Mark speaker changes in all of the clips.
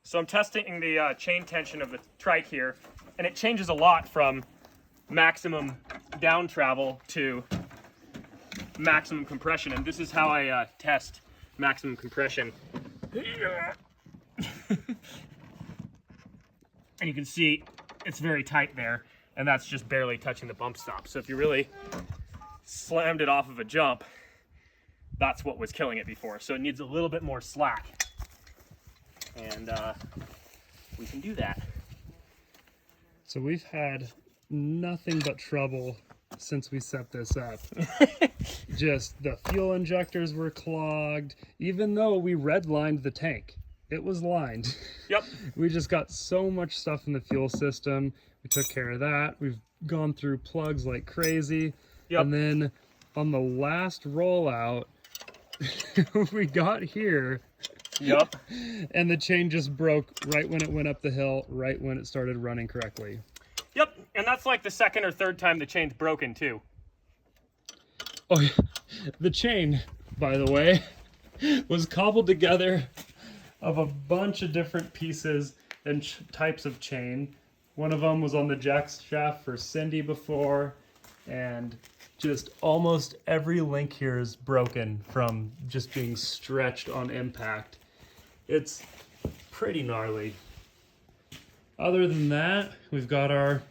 Speaker 1: So I'm testing the chain tension of the Trike here, and it changes a lot from maximum down travel to maximum compression. And this is how I test maximum compression. And you can see it's very tight there, and that's just barely touching the bump stop. So if you really slammed it off of a jump, that's what was killing it before. So it needs a little bit more slack. And we can do that.
Speaker 2: So we've had nothing but trouble since we set this up. Just the fuel injectors were clogged, even though we redlined the tank. It was lined.
Speaker 1: Yep.
Speaker 2: We just got so much stuff in the fuel system. We took care of that. We've gone through plugs like crazy.
Speaker 1: Yep.
Speaker 2: And then on the last rollout, we got here.
Speaker 1: Yep.
Speaker 2: And the chain just broke right when it went up the hill, right when it started running correctly.
Speaker 1: Yep, and that's like the second or third time the chain's broken too.
Speaker 2: Oh yeah, the chain, by the way, was cobbled together of a bunch of different pieces and types of chain. One of them was on the jack shaft for Cindy before, and just almost every link here is broken from just being stretched on impact. It's pretty gnarly. Other than that, we've got the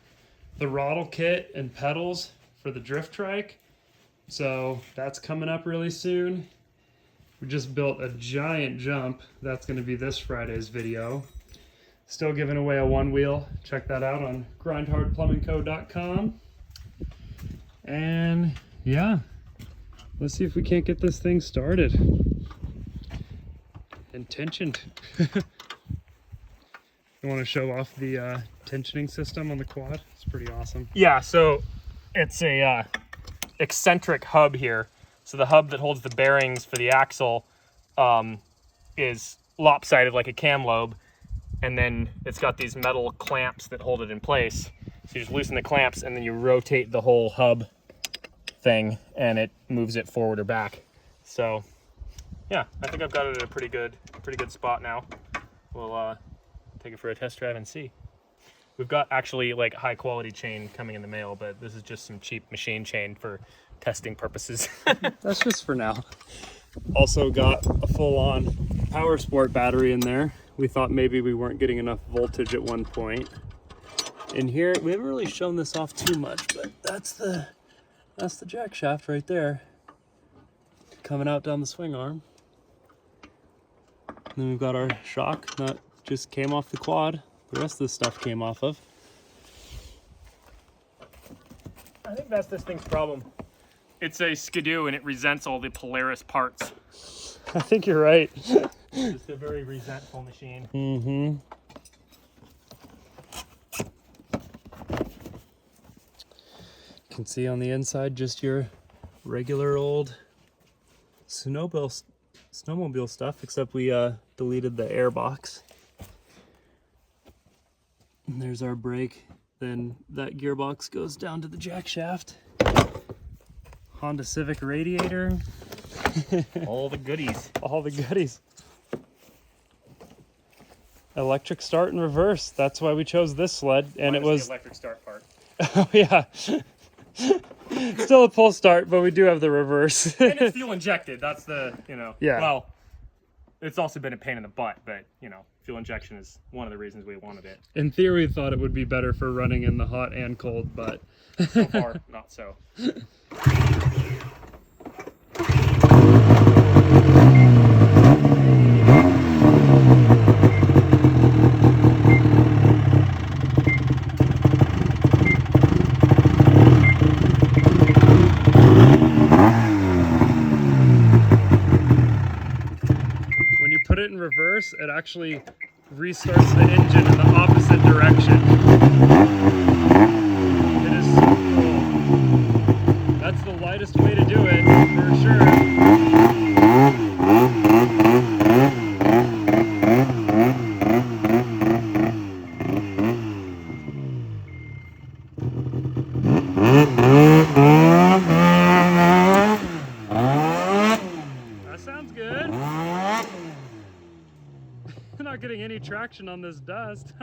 Speaker 2: throttle kit and pedals for the drift trike. So that's coming up really soon. We just built a giant jump. That's going to be this Friday's video. Still giving away a one wheel. Check that out on grindhardplumbingco.com. And yeah, let's see if we can't get this thing started. And tensioned. You want to show off the tensioning system on the quad? It's pretty awesome.
Speaker 1: Yeah, so it's a eccentric hub here. So the hub that holds the bearings for the axle is lopsided like a cam lobe, and then it's got these metal clamps that hold it in place. So you just loosen the clamps and then you rotate the whole hub thing and it moves it forward or back. So yeah, I think I've got it at a pretty good spot now. We'll take it for a test drive and see. We've got actually like high quality chain coming in the mail, but this is just some cheap machine chain for testing purposes.
Speaker 2: That's just for now. Also got a full-on power sport battery in there. We thought maybe we weren't getting enough voltage at one point. In here, we haven't really shown this off too much, but that's the jack shaft right there, coming out down the swing arm. And then we've got our shock that just came off the quad. The rest of the stuff came off of.
Speaker 1: I think that's this thing's problem. It's a Skidoo and it resents all the Polaris parts.
Speaker 2: I think you're right.
Speaker 1: It's just a very resentful machine.
Speaker 2: Mm-hmm. You can see on the inside just your regular old snowmobile stuff, except we deleted the air box. And there's our brake. Then that gearbox goes down to the jack shaft. Honda Civic radiator.
Speaker 1: All the goodies.
Speaker 2: All the goodies. Electric start and reverse. That's why we chose this sled. And it was
Speaker 1: the electric start part.
Speaker 2: Oh yeah. Still a pull start, but we do have the reverse.
Speaker 1: And it's fuel injected. That's the,
Speaker 2: Yeah.
Speaker 1: Well, it's also been a pain in the butt, but, fuel injection is one of the reasons we wanted it.
Speaker 2: In theory, we thought it would be better for running in the hot and cold, but
Speaker 1: so far, not so.
Speaker 2: when you put it in reverse, it actually restarts the engine in the opposite direction. It is so cool. That's the lightest way to do it, for sure. traction on this dust.